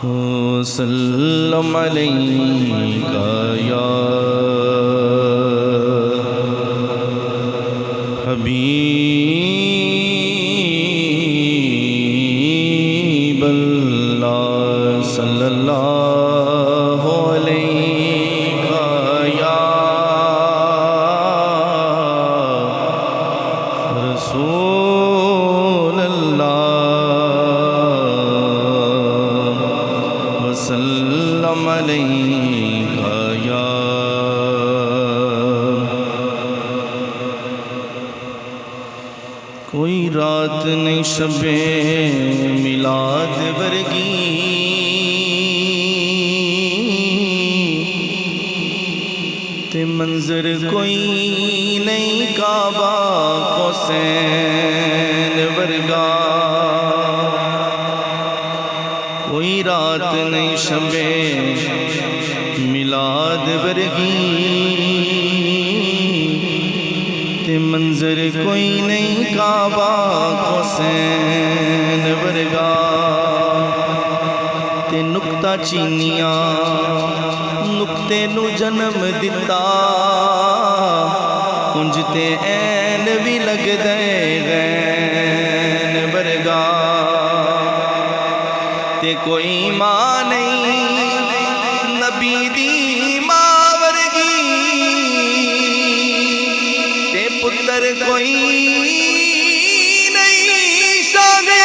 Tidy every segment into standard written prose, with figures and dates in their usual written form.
وسلم علیکہ یا حبیب اللہ صلی اللہ علیہ یا رسول اللہ وسلم علیہ یا کوئی رات نہیں شب میلاد ورگی تے منظر کوئی نہیں کعبہ قوسین ورگا کوئی رات نہیں شب میلاد ورگی تے منظر کوئی نہیں کعبہ قوسین ورگا تے نکتہ چینیاں نکتے نو جنم دتا انج تے این بھی لگ دے غین ورگا تے کوئی ماں نہیں نبی دی ماں ورگی تے پتر کوئی نہیں ساگے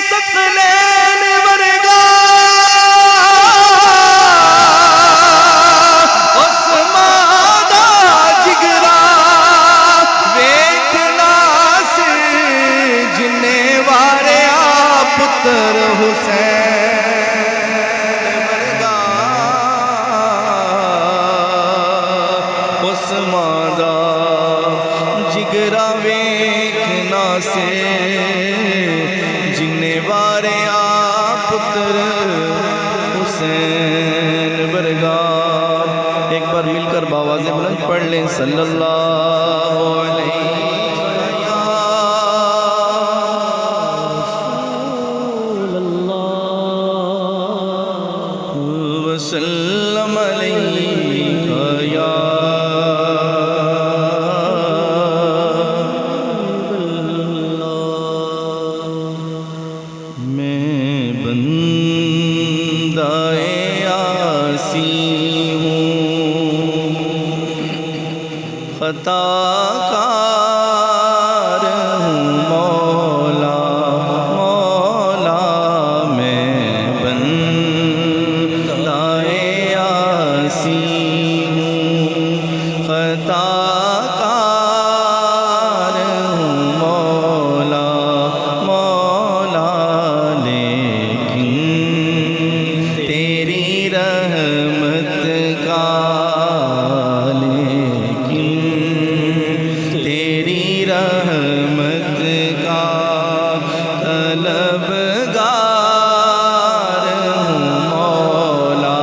ثقلین ورگا اس ماں دا جگرا ویکھنا سی جنے واریا پتر حسین ورگا اس ماں دا جگرا ویکھنا سے جنے واریا پتر حسین ورگا ایک بار مل کر باواز بلند پڑھ لیں صلی اللہ علیہ وسلم علیہ یا میں بندہ عاصی ہوں خطا کار ہوں مولا مولا میں بندہ عاصی ہوں خطا کار ہوں مولا مولا لیکن تیری رحمت کا لیکن تیری رحمت کا طلبگار ہوں مولا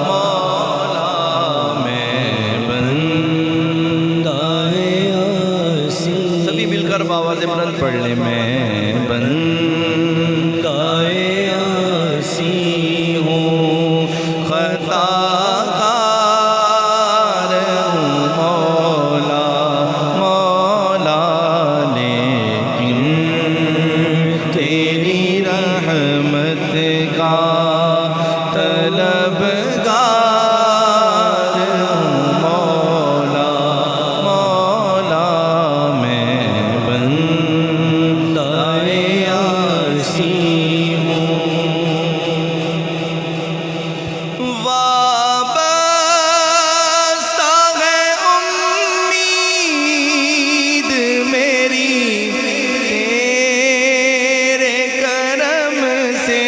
مولا میں بندہ عاصی سبھی مل کر باواز بلند پڑھ لیں میں بندہ عاصی ہوں خطا کار ہوں مولا مولا لیکن تیری رحمت کا طلبگار ہوں مولا مولا میں بندہ عاصی ہوں وابستہ ہے امید میری تیرے کرم سے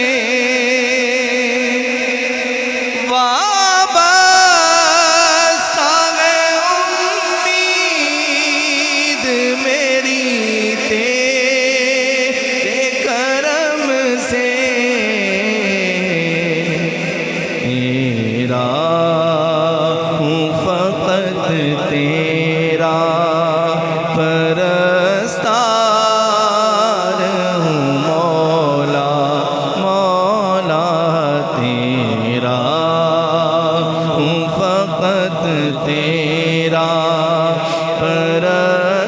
وابستہ ہے امید میری تیرے کرم سے میرا ہوں فقط تیرا پرستار ہوں مولا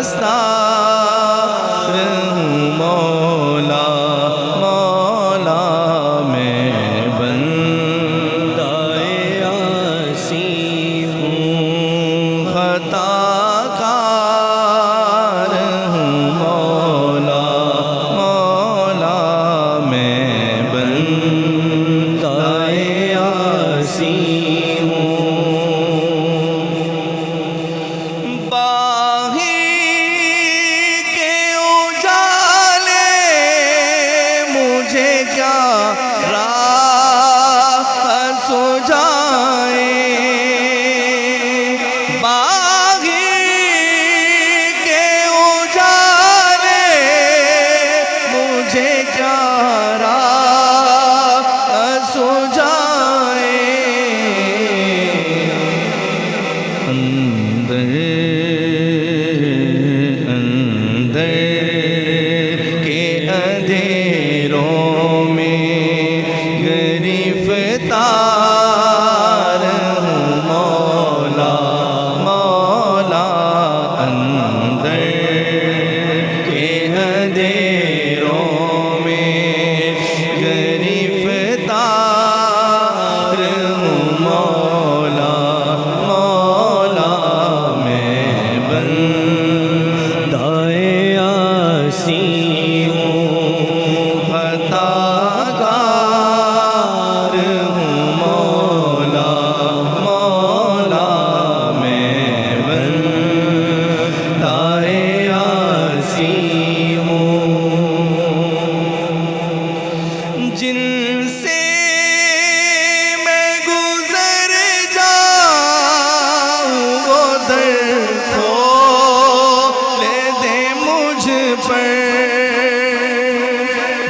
دستار ہوں مولا مولا میں بندہ عاصی ہوں خطا کار ہوں مولا مولا میں بندہ عاصی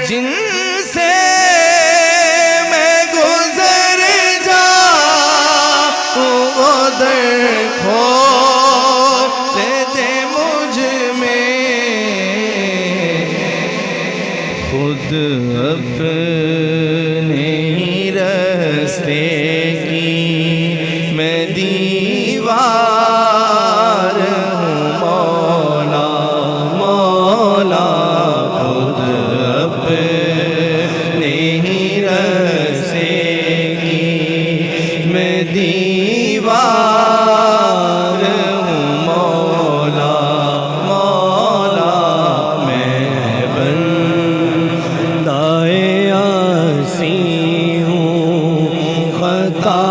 جن سے میں گزر جاؤں وہ دیکھو دے مجھ میں خود اپنے راستے کی میں دیوار ہوں مولا مولا خود اپنے راستے کی میں دیوار ہوں مولا مولا میں بندہ عاصی ہوں خطا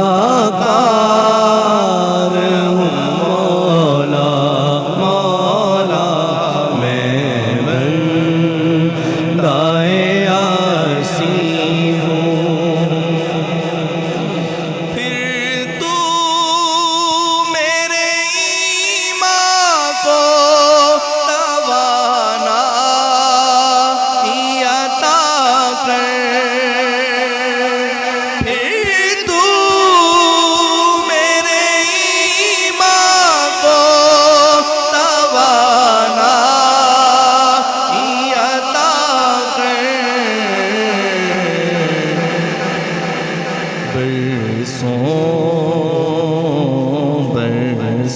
کار ہوں مولا مولا میں بندہ عاصی ہوں پھر تو میرے ایمان کو توانائی عطا کر پھر تو میرے ایمان کو توانائی عطا کر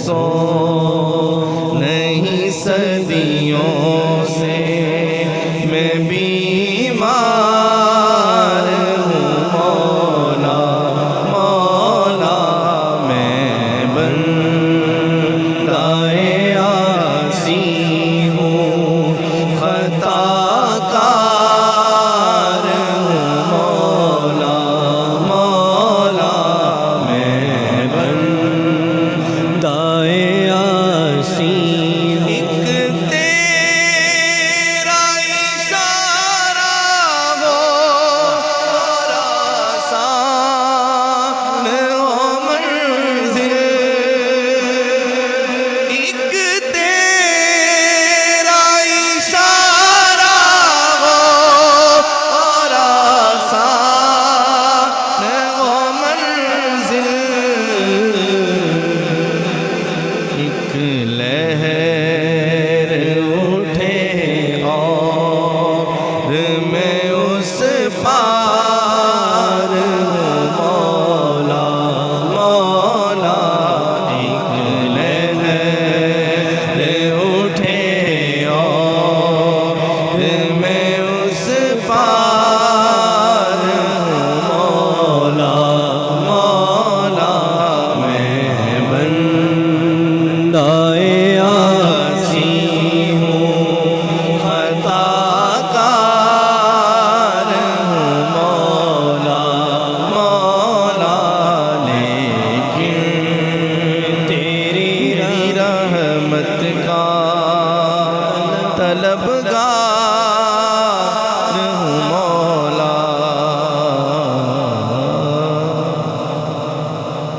برسوں نہیں صدیوں سے